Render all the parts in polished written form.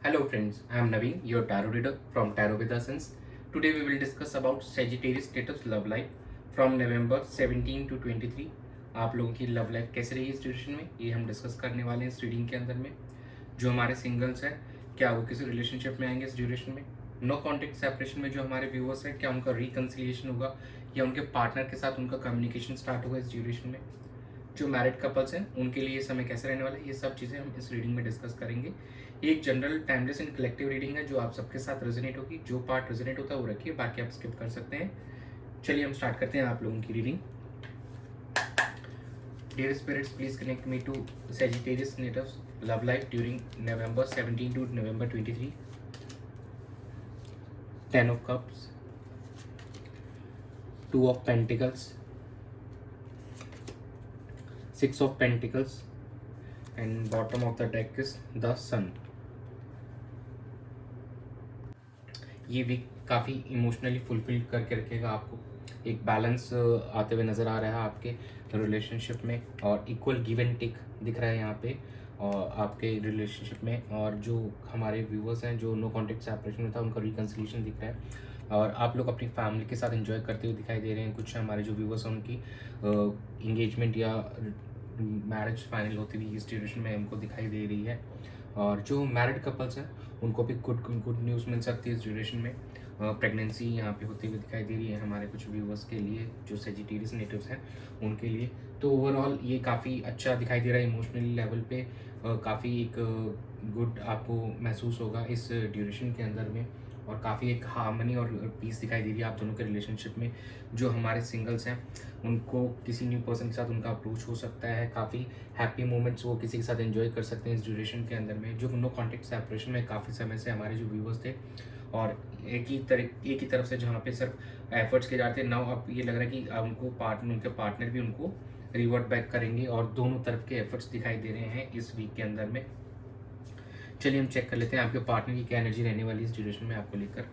Hello friends, I am Naveen, your tarot reader from Tarot with Essence. Today we will discuss about Sagittarius status love life from November 17 to 23. आप लोगों की love life कैसे रही इस duration में, ये हम डिस्कस करने वाले हैं इस रीडिंग के अंदर में। जो हमारे सिंगल्स हैं, क्या वो किसी रिलेशनशिप में आएंगे इस ड्यूरेशन में? नो कॉन्टेक्ट सेपरेशन में जो हमारे व्यूअर्स हैं, क्या उनका रिकन्सिलिएशन होगा या उनके पार्टनर के साथ उनका कम्युनिकेशन स्टार्ट होगा इस ड्यूरेशन में? जो मैरिड कपल्स हैं उनके लिए ये समय कैसे रहने वाला है, ये सब चीज़ें हम इस रीडिंग में डिस्कस करेंगे। ये एक general timeless and collective reading है जो आप सबके साथ रेजोनेट होगी। जो पार्ट रेजोनेट होता है वो रखिए, बाकी आप स्किप कर सकते हैं। चलिए हम स्टार्ट करते हैं आप लोगों की reading. Dear spirits, please connect me to Sagittarius natives love life during November 17 to November 23. 10 of Cups, 2 of Pentacles, 6 of Pentacles, and bottom of the deck is the Sun. ये वीक काफ़ी emotionally fulfil करके रखेगा आपको। एक balance आते हुए नज़र आ रहा है आपके रिलेशनशिप में, और इक्वल गिव एंड टेक दिख रहा है यहाँ पे और आपके रिलेशनशिप में। और जो हमारे व्यूवर्स हैं जो नो कॉन्टेक्ट सेपरेशन में था, उनका रिकन्सिलिएशन दिख रहा है और आप लोग अपनी फैमिली के साथ एंजॉय करते हुए दिखाई दे रहे हैं। कुछ हमारे जो व्यूवर्स हैं उनकी इंगेजमेंट या मैरिज फाइनल होती हुई इस ड्यूरेशन में हमको दिखाई दे रही है। और जो मैरिड कपल्स हैं उनको भी गुड न्यूज़ मिल सकती है इस ड्यूरेशन में। प्रेगनेंसी यहाँ पे होती हुई दिखाई दे रही है हमारे कुछ व्यूवर्स के लिए जो सेजिटेरियस नेटिव्स हैं उनके लिए। तो ओवरऑल ये काफ़ी अच्छा दिखाई दे रहा है इमोशनली लेवल पे। काफ़ी एक गुड आपको महसूस होगा इस ड्यूरेशन के अंदर में, और काफ़ी एक हार्मनी और पीस दिखाई दे रही है आप दोनों के रिलेशनशिप में। जो हमारे सिंगल्स हैं उनको किसी न्यू पर्सन के साथ उनका अप्रोच हो सकता है। काफ़ी हैप्पी मोमेंट्स वो किसी के साथ एंजॉय कर सकते हैं इस ड्यूरेशन के अंदर में। जो नो कॉन्टेक्ट सेपरेशन में काफ़ी समय से हमारे जो व्यूवर्स थे और एक ही तरफ से जहाँ पे सिर्फ एफर्ट्स किए जाते हैं, नाउ अब ये लग रहा है कि उनके पार्टनर भी उनको रिवर्ट बैक करेंगे और दोनों तरफ के एफर्ट्स दिखाई दे रहे हैं इस वीक के अंदर में। चलिए हम चेक कर लेते हैं आपके पार्टनर की क्या एनर्जी रहने वाली है इस ड्यूरेशन में आपको लेकर।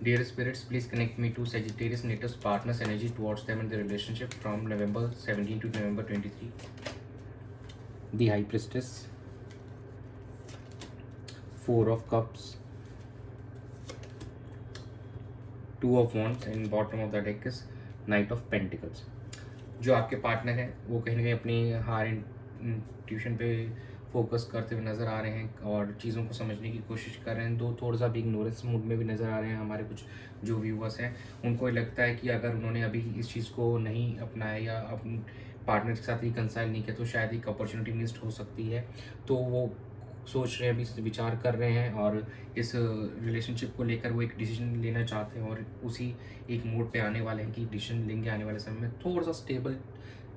Dear spirits, please connect me to Sagittarius natives partners energy towards them and their relationship from November 17 to November 23. The High Priestess, 4 of Cups, 2 of Wands, and bottom of the deck is Knight of Pentacles. जो आपके partner हैं वो कहीं ना कहीं अपनी हार tuition पे फोकस करते हुए नज़र आ रहे हैं और चीज़ों को समझने की कोशिश कर रहे हैं। दो थोड़ा सा भी इग्नोरेंस मूड में भी नज़र आ रहे हैं हमारे कुछ जो व्यूवर्स हैं। उनको लगता है कि अगर उन्होंने अभी इस चीज़ को नहीं अपनाया या अपने पार्टनर के साथ रिकंसाइल नहीं किया तो शायद एक अपॉर्चुनिटी मिस्ड हो सकती है। तो वो सोच रहे हैं, अभी विचार कर रहे हैं और इस रिलेशनशिप को लेकर वो एक डिसीजन लेना चाहते हैं और उसी एक मोड पे आने वाले हैं कि डिसीजन लेंगे आने वाले समय में। थोड़ा सा स्टेबल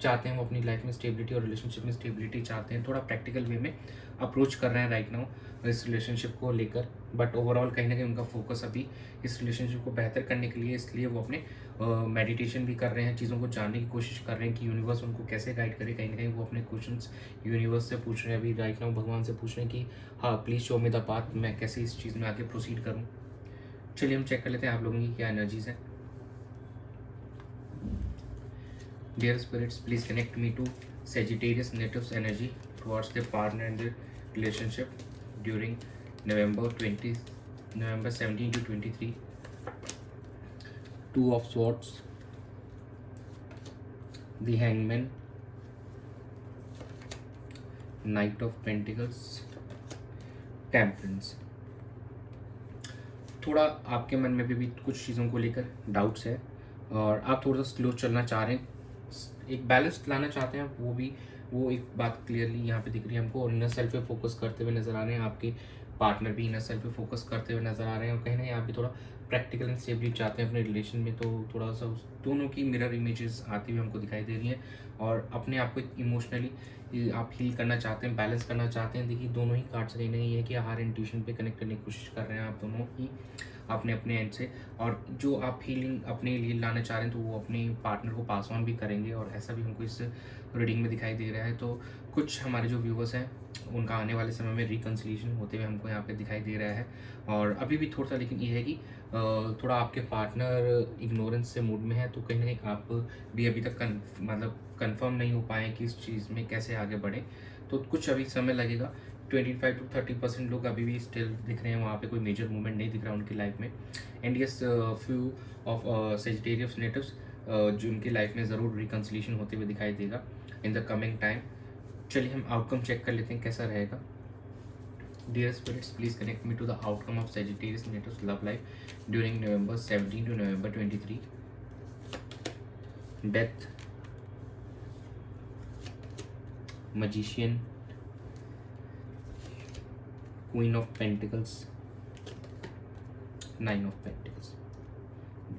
चाहते हैं वो अपनी लाइफ में स्टेबिलिटी और रिलेशनशिप में स्टेबिलिटी चाहते हैं। थोड़ा प्रैक्टिकल वे में अप्रोच कर रहे हैं राइट नाउ इस रिलेशनशिप को लेकर, बट ओवरऑल कहीं ना कहीं उनका फोकस अभी इस रिलेशनशिप को बेहतर करने के लिए, इसलिए वो अपने मेडिटेशन भी कर रहे हैं, चीज़ों को जानने की कोशिश कर रहे हैं कि यूनिवर्स उनको कैसे गाइड करे। कहीं ना कहीं वो अपने क्वेश्चंस यूनिवर्स से पूछ रहे हैं अभी राइट नाउ, भगवान से पूछ रहे हैं कि हाँ please show me the path, मैं कैसे इस चीज़ में आगे प्रोसीड करूँ। चलिए हम चेक कर लेते हैं आप लोगों की क्या एनर्जीज हैं। Dear spirits, please connect me to Sagittarius natives energy towards their partner and their relationship during November 17 to 23. 2 of Swords, the Hangman, Knight of Pentacles, Temperance. थोड़ा आपके मन में भी कुछ चीज़ों को लेकर डाउट्स है और आप थोड़ा सा स्लो चलना चाह रहे हैं, एक बैलेंस लाना चाहते हैं। वो एक बात क्लियरली यहाँ पे दिख रही है हमको, और इनर सेल्फ पे फोकस करते हुए नज़र आ रहे हैं। आपके पार्टनर भी इनर सेल्फ पे फोकस करते हुए नज़र आ रहे हैं और कहीं ना कहीं आप भी थोड़ा प्रैक्टिकल एंड स्टेबिलिटी चाहते हैं अपने रिलेशन में। तो थोड़ा सा उस दोनों की मिरर इमेजेस आती हुई हमको दिखाई दे रही हैं और अपने आप को इमोशनली आप हील करना चाहते हैं, बैलेंस करना चाहते हैं। देखिए दोनों ही कार्ड्स कहीं ना कहीं है कि हर इंट्यूशन पे कनेक्ट करने की कोशिश कर रहे हैं आप दोनों ही अपने अपने एंड से, और जो आप हीलिंग अपने लिए लाना चाह रहे हैं तो वो अपने पार्टनर को पास ऑन भी करेंगे, और ऐसा भी हमको इस रीडिंग में दिखाई दे रहा है। तो कुछ हमारे जो व्यूवर्स हैं उनका आने वाले समय में रिकन्सिलिएशन होते हुए हमको यहाँ पे दिखाई दे रहा है। और अभी भी थोड़ा सा लेकिन ये है कि थोड़ा आपके पार्टनर इग्नोरेंस से मूड में है, तो कहीं ना कहीं आप भी अभी तक मतलब कंफर्म नहीं हो पाए कि इस चीज़ में कैसे आगे बढ़े। तो कुछ अभी समय लगेगा 25 to 30% लोग अभी भी स्टिल दिख रहे हैं, वहाँ पे कोई मेजर मूवमेंट नहीं दिख रहा उनकी लाइफ में। And yes, few of Sagittarius natives जो उनकी लाइफ में ज़रूर रिकन्सिलेशन होते हुए दिखाई देगा इन द कमिंग टाइम। चलिए हम आउटकम चेक कर लेते हैं कैसा रहेगा। Dear spirits, please connect me to the outcome of Sagittarius Natives love life during November 17 to November 23. Death, Magician, Queen of Pentacles, Nine of Pentacles.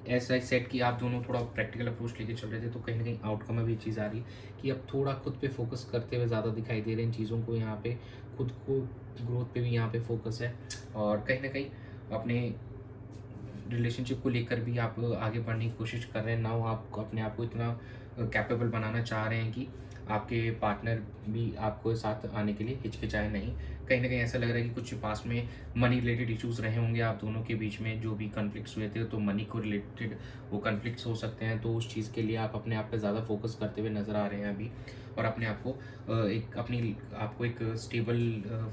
ऐसा ही set कि आप दोनों थोड़ा प्रैक्टिकल अप्रोच लेके चल रहे थे, तो कहीं ना कहीं आउटकम में भी चीज़ आ रही कि अब थोड़ा खुद पे फोकस करते हुए ज़्यादा दिखाई दे रहे हैं चीज़ों को, यहाँ पे खुद को ग्रोथ पे भी यहाँ पे फोकस है, और कहीं ना कहीं अपने रिलेशनशिप को लेकर भी आप आगे बढ़ने की कोशिश कर रहे हैं। नाउ आप अपने आप को इतना कैपेबल बनाना चाह रहे हैं कि आपके पार्टनर भी आपको साथ आने के लिए हिचकिचाए नहीं। कहीं ना कहीं ऐसा लग रहा है कि कुछ पास में मनी रिलेटेड इश्यूज रहे होंगे आप दोनों के बीच में, जो भी कन्फ्लिक्ट्स हुए थे, तो मनी को रिलेटेड वो कन्फ्लिक्ट्स हो सकते हैं। तो उस चीज़ के लिए आप अपने आप पे ज़्यादा फोकस करते हुए नज़र आ रहे हैं अभी, और अपने आप को आपको एक स्टेबल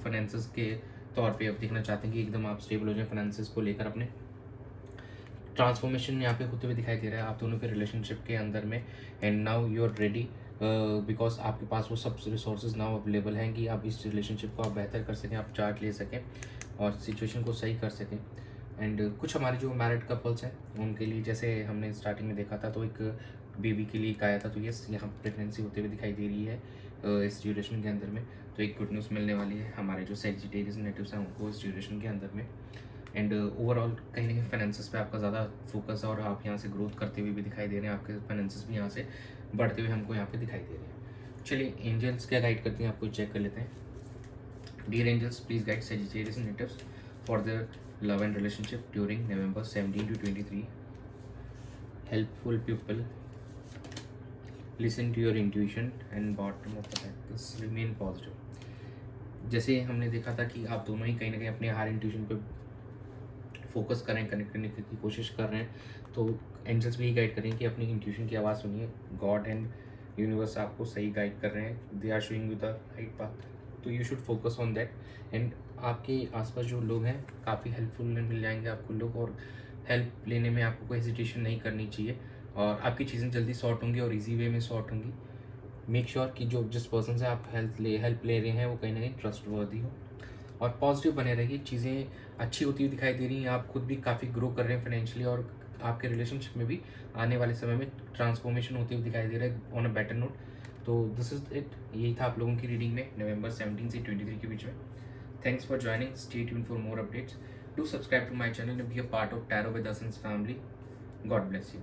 फाइनेंसेस के तौर पे अब देखना चाहते हैं कि एकदम आप स्टेबल हो जाए फाइनेंसेस को लेकर। अपने ट्रांसफॉर्मेशन यहाँ पे होते हुए दिखाई दे रहा है आप दोनों के रिलेशनशिप के अंदर में। And now you are ready, because आपके पास वो सब रिसोर्सेज नाउ अवेलेबल हैं कि आप इस रिलेशनशिप को आप बेहतर कर सकें, आप चार्ट ले सकें और सिचुएशन को सही कर सकें। एंड कुछ हमारे जो मैरिड कपल्स हैं उनके लिए, जैसे हमने स्टार्टिंग में देखा था, तो एक बेबी के लिए एक आया था, तो यस यहाँ प्रेगनेंसी होते हुए दिखाई दे रही है इस ड्यूरेशन के अंदर में। तो एक गुड न्यूज़ मिलने वाली है हमारे जो सेजिटेरियस नेटिव्स हैं उनको इस ड्यूरेशन के अंदर में। एंड ओवरऑल कहीं ना कहीं फाइनेंसेस पे आपका ज़्यादा फोकस है, और आप यहाँ से ग्रोथ करते हुए भी दिखाई दे रहे हैं, आपके फाइनेंसेस भी यहाँ से बढ़ते हुए हमको यहाँ पे दिखाई दे रहे हैं। चलिए एंजल्स क्या गाइड करती हैं आपको चेक कर लेते हैं। Dear angels, please guide Sagittarius natives for their love and relationship during November 17 to 23. Helpful people, listen to your intuition and bottom of the deck remain positive. जैसे हमने देखा था कि आप दोनों ही कहीं ना कहीं अपने हार इंट्यूशन पे फोकस करें, कनेक्ट करने की कोशिश कर रहे हैं, तो एंजल्स भी गाइड करें कि अपनी इंट्यूशन की आवाज़ सुनिए। गॉड एंड यूनिवर्स आपको सही गाइड कर रहे हैं, they are showing you the right path, तो you should focus on that. And आपके आसपास जो लोग हैं काफ़ी हेल्पफुल मिल जाएंगे आपको लोग, और हेल्प लेने में आपको कोई हेजिटेशन नहीं करनी चाहिए, और आपकी चीज़ें जल्दी सॉर्ट होंगी और ईजी वे में सॉर्ट होंगी। मेक श्योर कि जो जिस पर्सन से आप हेल्प ले रहे हैं वो कहीं ना कहीं ट्रस्टवर्दी हो, और पॉजिटिव बने रहिए। चीज़ें अच्छी होती हुई दिखाई दे रही हैं, आप खुद भी काफ़ी ग्रो कर रहे हैं फाइनेंशियली, और आपके रिलेशनशिप में भी आने वाले समय में ट्रांसफॉर्मेशन होती हुई दिखाई दे रहा है ऑन अ बेटर नोट। तो दिस इज इट, यही था आप लोगों की रीडिंग में November 17 से 23 के बीच में। Thanks for joining, stay tuned for more updates, do subscribe to my channel and be a part of tarot with Essence family. God bless you.